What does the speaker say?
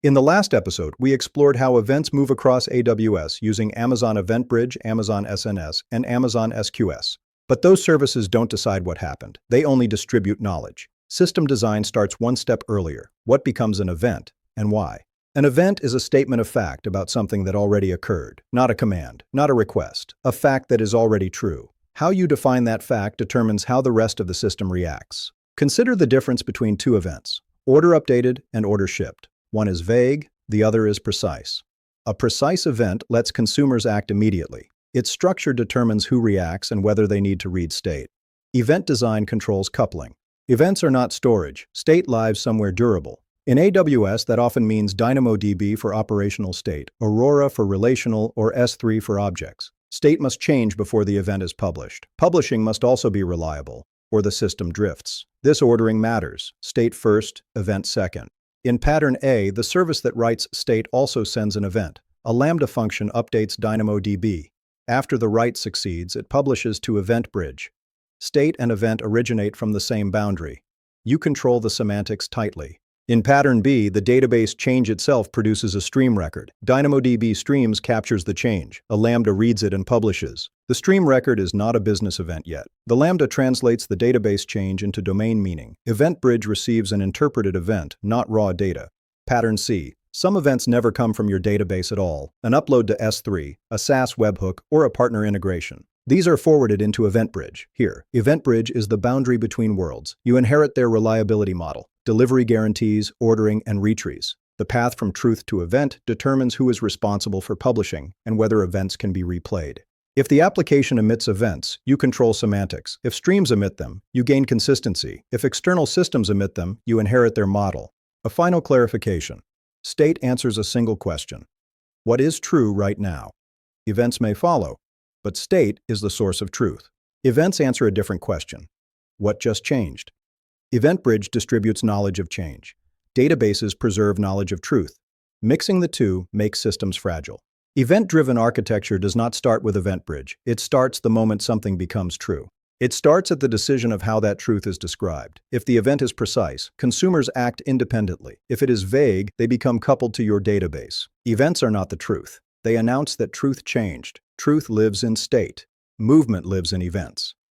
In the last episode, we explored how events move across AWS using Amazon Event Bridge, Amazon SNS, and Amazon SQS. But those services don't decide what happened. They only distribute knowledge. System design starts one step earlier. What becomes an event, and why? An event is a statement of fact about something that already occurred, not a command, not a request, a fact that is already true. How you define that fact determines how the rest of the system reacts. Consider the difference between two events: order updated and order shipped. One is vague, the other is precise. A precise event lets consumers act immediately. Its structure determines who reacts and whether they need to read state. Event design controls coupling. Events are not storage. State lives somewhere durable. In AWS, that often means DynamoDB for operational state, Aurora for relational, or S3 for objects. State must change before the event is published. Publishing must also be reliable, or the system drifts. This ordering matters. State first, event second. In pattern A, the service that writes state also sends an event. A Lambda function updates DynamoDB. After the write succeeds, it publishes to Event Bridge. State and event originate from the same boundary. You control the semantics tightly. In pattern B, the database change itself produces a stream record. DynamoDB streams captures the change. A Lambda reads it and publishes. The stream record is not a business event yet. The Lambda translates the database change into domain meaning. Event Bridge receives an interpreted event, not raw data. Pattern C. Some events never come from your database at all. An upload to S3, a SaaS webhook, or a partner integration. These are forwarded into Event Bridge. Here, Event Bridge is the boundary between worlds. You inherit their reliability model, delivery guarantees, ordering, and retries. The path from truth to event determines who is responsible for publishing and whether events can be replayed. If the application emits events, you control semantics. If streams emit them, you gain consistency. If external systems emit them, you inherit their model. A final clarification. State answers a single question. What is true right now? Events may follow, but state is the source of truth. Events answer a different question. What just changed? Event Bridge distributes knowledge of change. Databases preserve knowledge of truth. Mixing the two makes systems fragile. Event-driven architecture does not start with Event Bridge. It starts the moment something becomes true. It starts at the decision of how that truth is described. If the event is precise, consumers act independently. If it is vague, they become coupled to your database. Events are not the truth. They announce that truth changed. Truth lives in state. Movement lives in events.